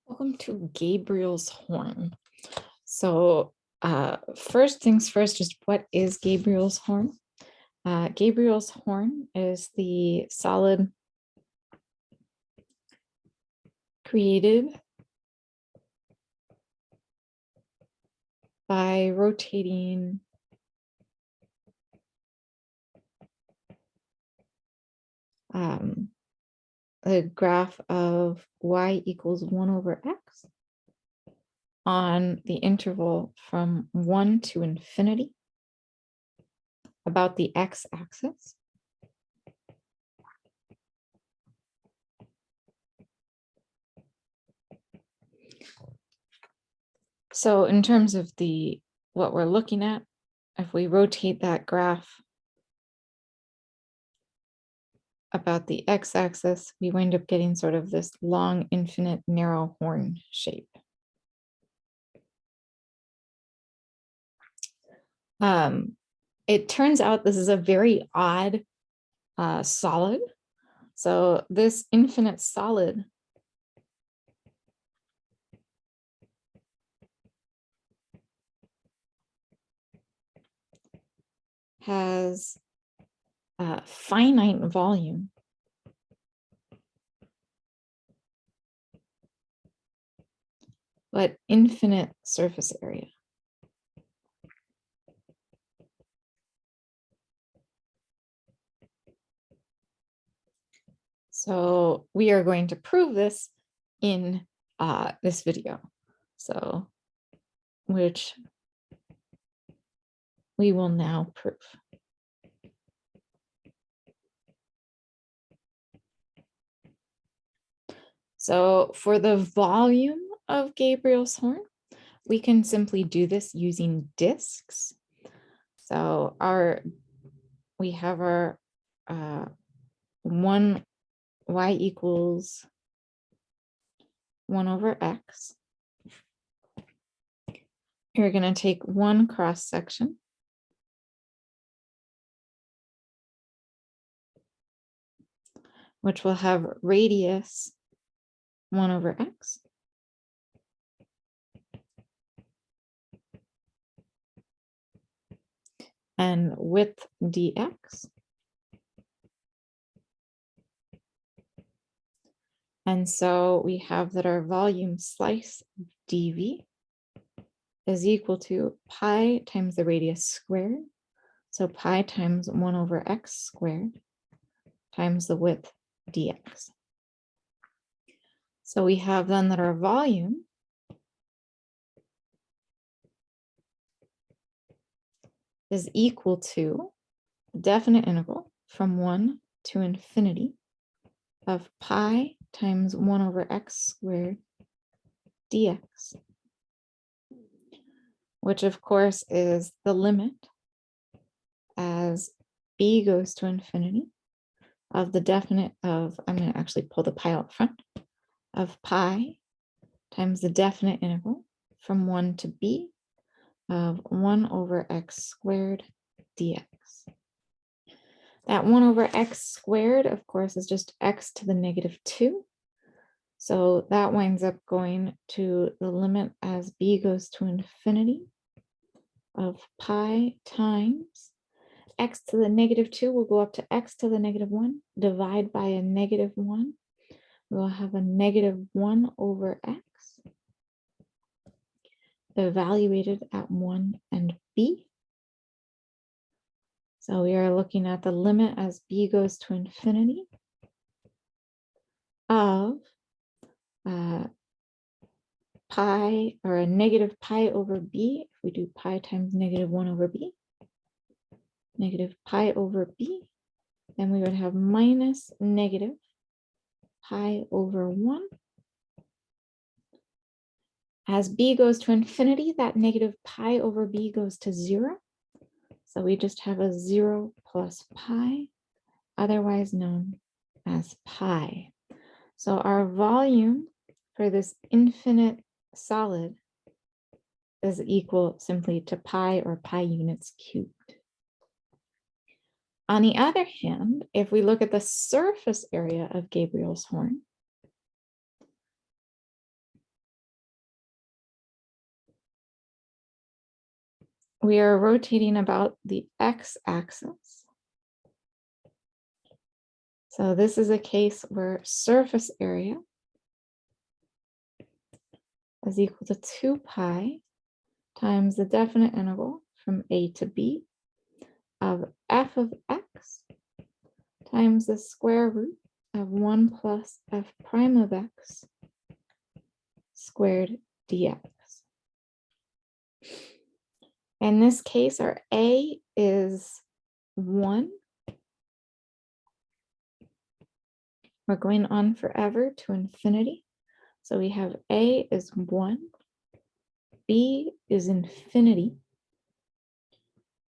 Welcome to Gabriel's horn. So first things first, just what is Gabriel's horn? Gabriel's horn is the solid created by rotating the graph of y equals 1 over x on the interval from 1 to infinity about the x-axis. So in terms of what we're looking at, if we rotate that graph about the x-axis, we wind up getting sort of this long, infinite, narrow horn shape. It turns out this is a very odd solid. So this infinite solid has a finite volume, but infinite surface area. So we are going to prove this in this video, so which we will now prove. So for the volume of Gabriel's horn, we can simply do this using disks. So we have our 1 y equals 1 over x. You're going to take one cross section, which will have radius 1 over x. And width dx. And so we have that our volume slice dv is equal to pi times the radius squared. So pi times 1 over x squared times the width dx. So we have then that our volume is equal to a definite integral from 1 to infinity of pi times 1 over x squared dx, which of course is the limit as b goes to infinity of the definite of, I'm going to actually pull the pi out front, of pi times the definite integral from 1 to b of 1 over x squared dx. That 1 over x squared, of course, is just x to the negative 2. So that winds up going to the limit as b goes to infinity of pi times x to the negative 2 will go up to x to the negative 1, divide by a negative 1. We'll have a negative 1 over x evaluated at 1 and b. So we are looking at the limit as b goes to infinity of pi, or a negative pi over b. If we do pi times negative 1 over b, negative pi over b, then we would have minus negative pi over 1. As b goes to infinity, that negative pi over b goes to 0. So we just have a 0 plus pi, otherwise known as pi. So our volume for this infinite solid is equal simply to pi, or pi units cubed. On the other hand, if we look at the surface area of Gabriel's horn, we are rotating about the x-axis. So this is a case where surface area is equal to 2 pi times the definite integral from a to b of f of x times the square root of 1 plus f prime of x squared dx. In this case, our a is 1. We're going on forever to infinity. So we have a is 1, b is infinity.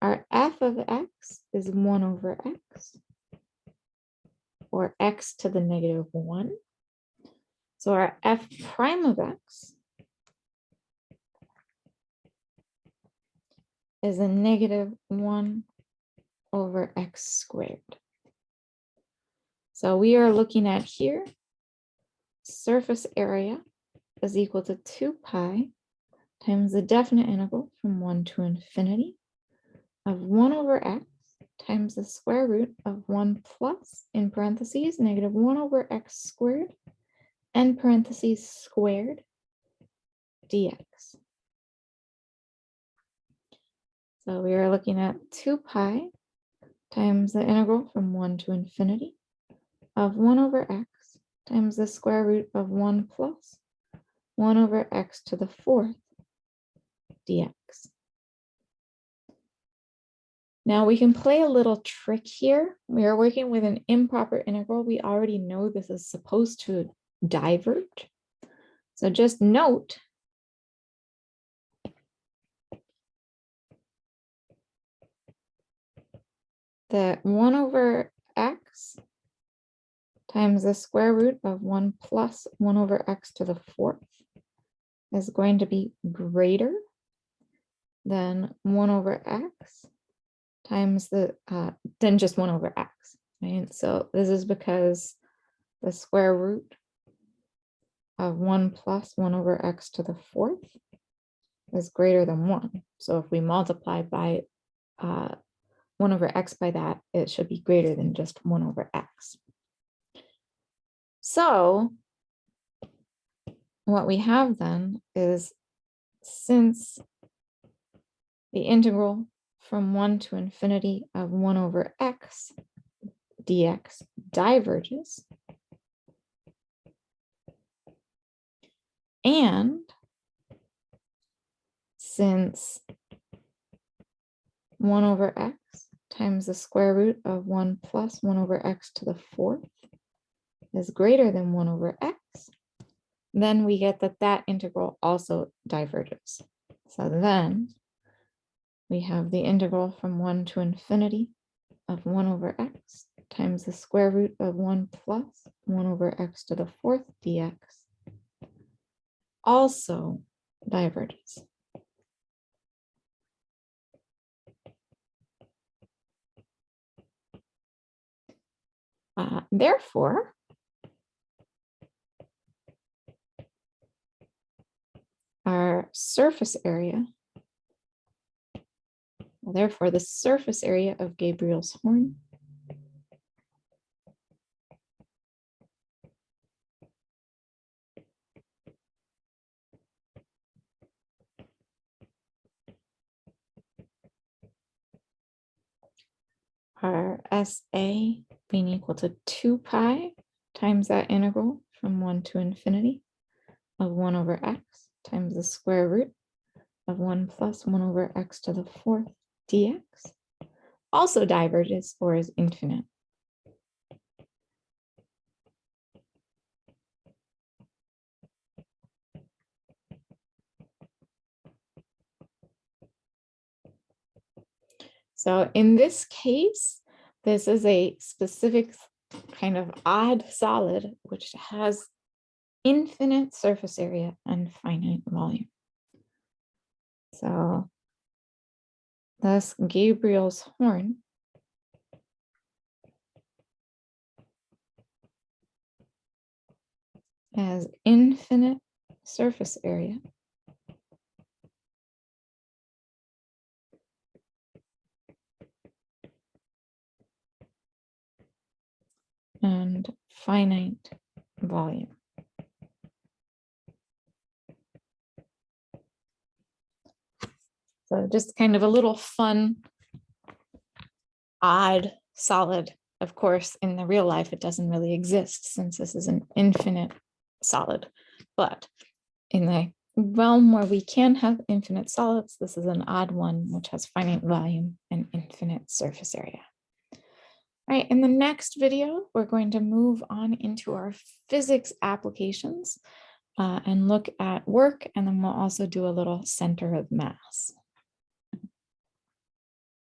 Our f of x is 1 over x, or x to the negative 1. So our f prime of x is a negative 1 over x squared. So we are looking at here, surface area is equal to 2 pi times the definite integral from 1 to infinity of 1 over x times the square root of 1 plus, in parentheses, negative 1 over x squared, and parentheses squared dx. So we are looking at 2 pi times the integral from 1 to infinity of 1 over x times the square root of 1 plus 1 over x to the 4th dx. Now we can play a little trick here. We are working with an improper integral. We already know this is supposed to diverge. So just note that 1 over x times the square root of 1 plus 1 over x to the 4th is going to be greater than 1 over x times the, than just 1 over x, right? So this is because the square root of 1 plus 1 over x to the 4th is greater than 1. So if we multiply by 1 over x by that, it should be greater than just 1 over x. So what we have then is, since the integral from 1 to infinity of 1 over x dx diverges, and since 1 over x times the square root of 1 plus 1 over x to the 4th is greater than 1 over x, then we get that that integral also diverges. So then we have the integral from 1 to infinity of 1 over x times the square root of 1 plus 1 over x to the 4th dx also diverges. Therefore, our surface area, therefore the surface area of Gabriel's horn our SA being equal to 2 pi times that integral from 1 to infinity of 1 over x times the square root of 1 plus 1 over x to the 4th dx also diverges, or is infinite. So in this case, this is a specific kind of odd solid which has infinite surface area and finite volume. So thus Gabriel's horn has infinite surface area and finite volume. So just kind of a little fun, odd solid. Of course, in the real life, it doesn't really exist since this is an infinite solid. But in the realm where we can have infinite solids, this is an odd one, which has finite volume and infinite surface area. All right, in the next video, we're going to move on into our physics applications and look at work, and then we'll also do a little center of mass.